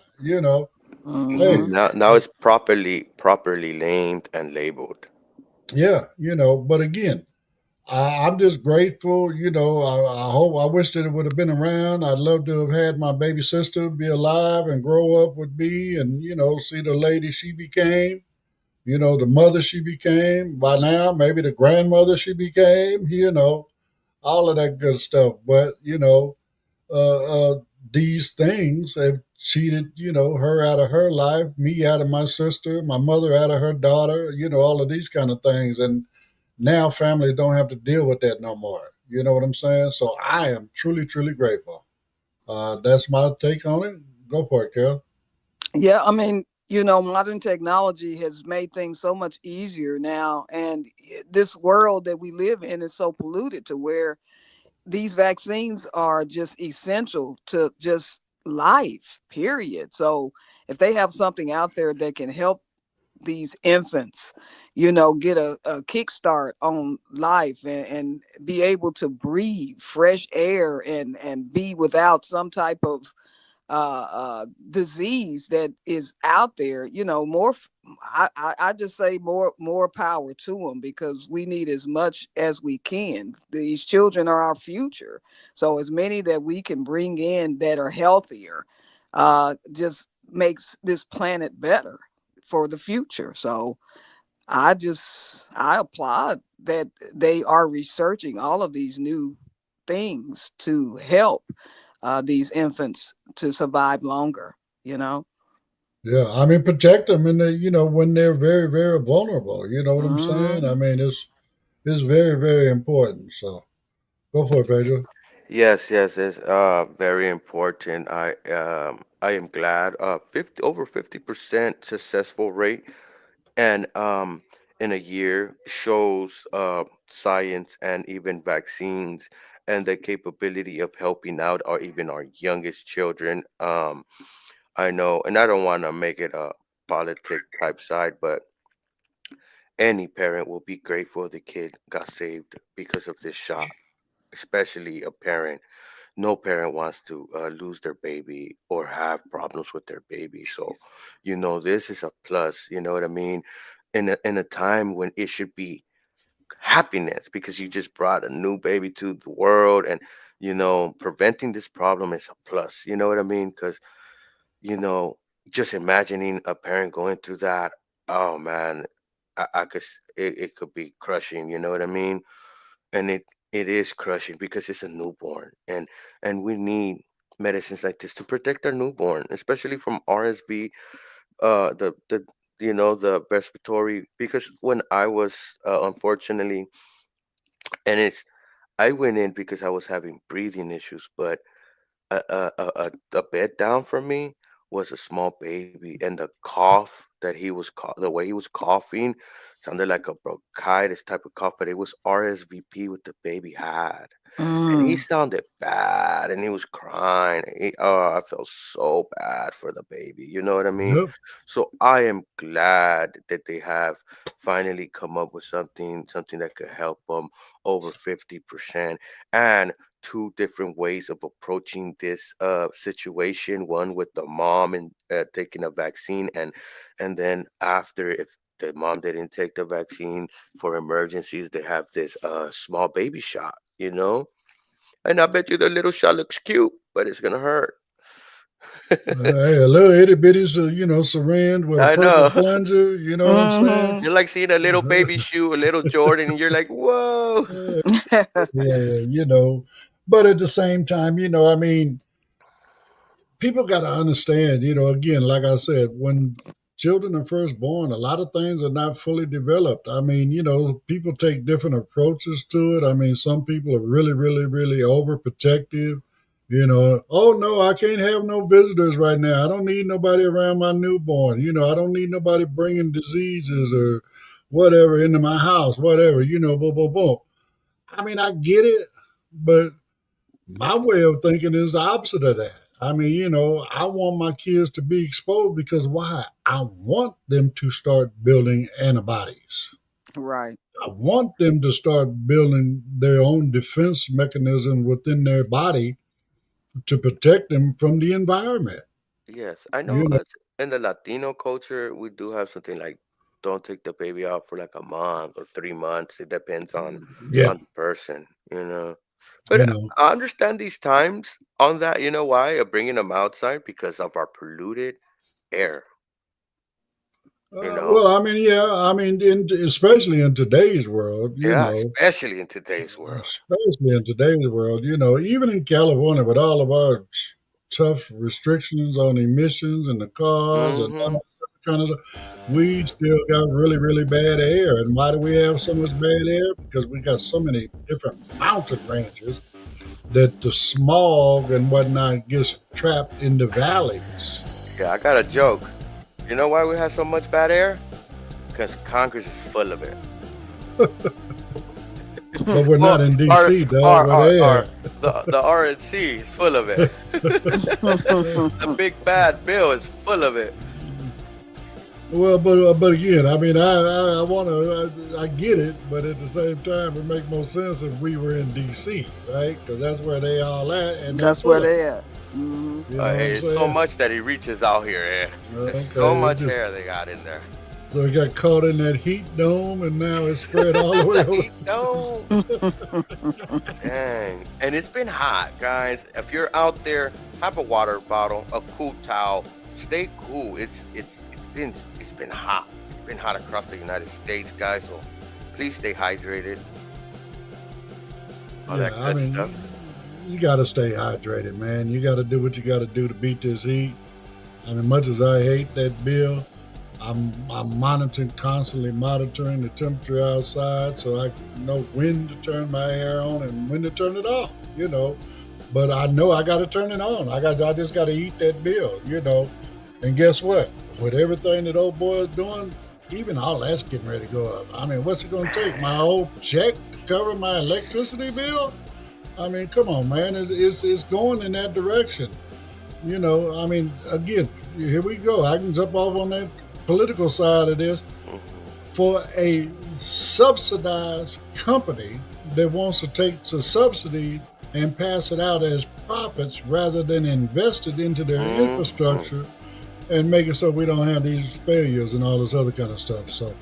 Hey, Mm-hmm. Now it's properly named and labeled. yeah, but again, I'm just grateful. I wish that it would have been around. I'd love to have had my baby sister be alive and grow up with me and, see the lady she became, the mother she became. By now, maybe the grandmother she became, all of that good stuff. But, these things have cheated, her out of her life, me out of my sister, my mother out of her daughter, all of these kind of things. And now families don't have to deal with that no more. You know what I'm saying? So I am truly, truly grateful. That's my take on it. Go for it, Kel. Yeah, I mean, modern technology has made things so much easier now. And this world that we live in is so polluted to where these vaccines are just essential to just life, period. So if they have something out there that can help these infants, get a kickstart on life and be able to breathe fresh air and be without some type of disease that is out there, I just say more power to them because we need as much as we can. These children are our future, so as many that we can bring in that are healthier just makes this planet better for the future. So I applaud that they are researching all of these new things to help these infants to survive longer, you know? Yeah, I mean, protect them, and when they're very, very vulnerable. You know what I'm saying? I Mhm. mean, it's very, very important. So go for it, Pedro. Yes, it's very important. I am glad 50% successful rate and in a year shows science and even vaccines and the capability of helping out our even our youngest children. I know, and I don't want to make it a politic type side, but any parent will be grateful the kid got saved because of this shot, especially a parent. No parent wants to lose their baby or have problems with their baby. So, this is a plus. You know what I mean? In a time when it should be happiness because you just brought a new baby to the world, and preventing this problem is a plus. You know what I mean? Because you know, just imagining a parent going through that. Oh man, I could. It could be crushing. You know what I mean? And it is crushing because it's a newborn, and we need medicines like this to protect our newborn, especially from RSV, the respiratory. Because when I was unfortunately, and I went in because I was having breathing issues, but a bed down from me was a small baby, and the cough that the way he was coughing sounded like a bronchitis type of cough, but it was RSVP what the baby had. And he Mm, sounded bad and he was crying. Oh, I felt so bad for the baby. You know what I mean? Yep. So I am glad that they have finally come up with something that could help them over 50%. And two different ways of approaching this situation. One with the mom and taking a vaccine, and then after, if the mom didn't take the vaccine for emergencies, they have this small baby shot. And I bet you the little shot looks cute, but it's gonna hurt. Hey, a little itty bitty, syringe with a I purple know. plunger. You know what I'm saying? mhm. You're like seeing a little baby shoe, a little Jordan, and you're like, whoa. Yeah, but at the same time, I mean, people got to understand, again, like I said, when children are first born, a lot of things are not fully developed. I mean, people take different approaches to it. I mean, some people are really, really, really overprotective. Oh no, I can't have no visitors right now. I don't need nobody around my newborn. I don't need nobody bringing diseases or whatever into my house, whatever, boom, boom, boom. I mean, I get it, but my way of thinking is the opposite of that. I mean, I want my kids to be exposed because why? I want them to start building antibodies. Right. I want them to start building their own defense mechanism within their body to protect them from the environment. Yes, I know You know, us in the Latino culture, we do have something like don't take the baby out for like a month or 3 months. It depends on yeah, the person. But you know. I understand these times on that. You know why? Of bringing them outside because of our polluted air. You know, Well, I mean, yeah, I mean, especially in today's world, yeah, especially in today's world. especially in today's world, even in California with all of our tough restrictions on emissions and the cars and all Mm-hmm. that kind of stuff, we still got really, really bad air. And why do we have so much bad air? Because we got so many different mountain ranges that the smog and whatnot gets trapped in the valleys. Yeah, I got a joke. You know why we have so much bad air? Because Congress is full of it. But we're not in Our DC, dog. our We're our, there. our the RNC is full of it. The big bad bill is full of it. Well, but again, I mean, I want to, I get it, but at the same time, it make more sense if we were in DC, right? Because that's where they all at, and That's full where of it. they at. Hmm. You know what Hey, I'm it's so saying? much that it reaches out here. There's so Okay, much hair they got in there. so it got caught in that heat dome, and now it's spread all the way over. He don't. Dang. And it's been hot, guys. If you're out there, have a water bottle, a cool towel. Stay cool. It's been hot. It's been hot across the United States, guys. So please stay hydrated. All that Yeah, I good mean, stuff. you got to stay hydrated, man. You got to do what you got to do to beat this heat. I mean, much as I hate that bill, I'm constantly monitoring the temperature outside, so I know when to turn my hair on and when to turn it off. But I know I got to turn it on. I just got to eat that bill. And guess what? With everything that old boy is doing, even all that's getting ready to go up. I mean, what's it going to take? My whole check to cover my electricity bill? I mean, come on, man. It's going in that direction. I mean, again, here we go. I can jump off on that political side of this. For a subsidized company that wants to take the subsidy and pass it out as profits rather than invest it into their infrastructure and make it so we don't have these failures and all this other kind of stuff. So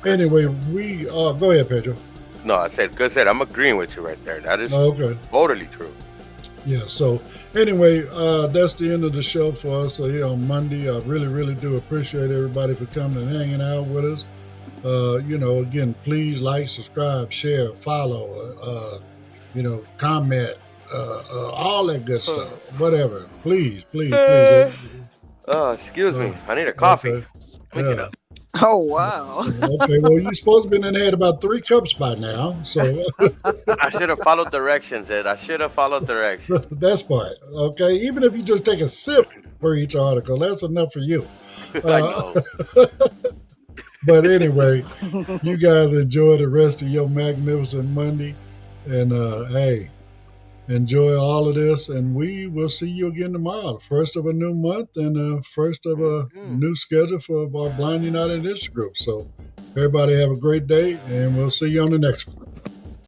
anyway, we are, go ahead, Pedro. No, I said, I'm agreeing with you right there. That is totally true. Yeah, so anyway, that's the end of the show for us here on Monday. I really, really do appreciate everybody for coming and hanging out with us. Again, please like, subscribe, share, follow, comment, all that good stuff. Whatever. Please. Excuse me. I need a coffee. Okay. Pick it up. Oh, wow. Okay, well, you're supposed to have had about 3 cups by now, so. I should have followed directions, Ed. I should have followed directions. That's part, okay? Even if you just take a sip for each article, that's enough for you. I know. But anyway, you guys enjoy the rest of your magnificent Monday. And, hey, enjoy all of this. And we will see you again tomorrow, the first of a new month and first of a new schedule for our Blind United Interest Group. So everybody have a great day, and we'll see you on the next one.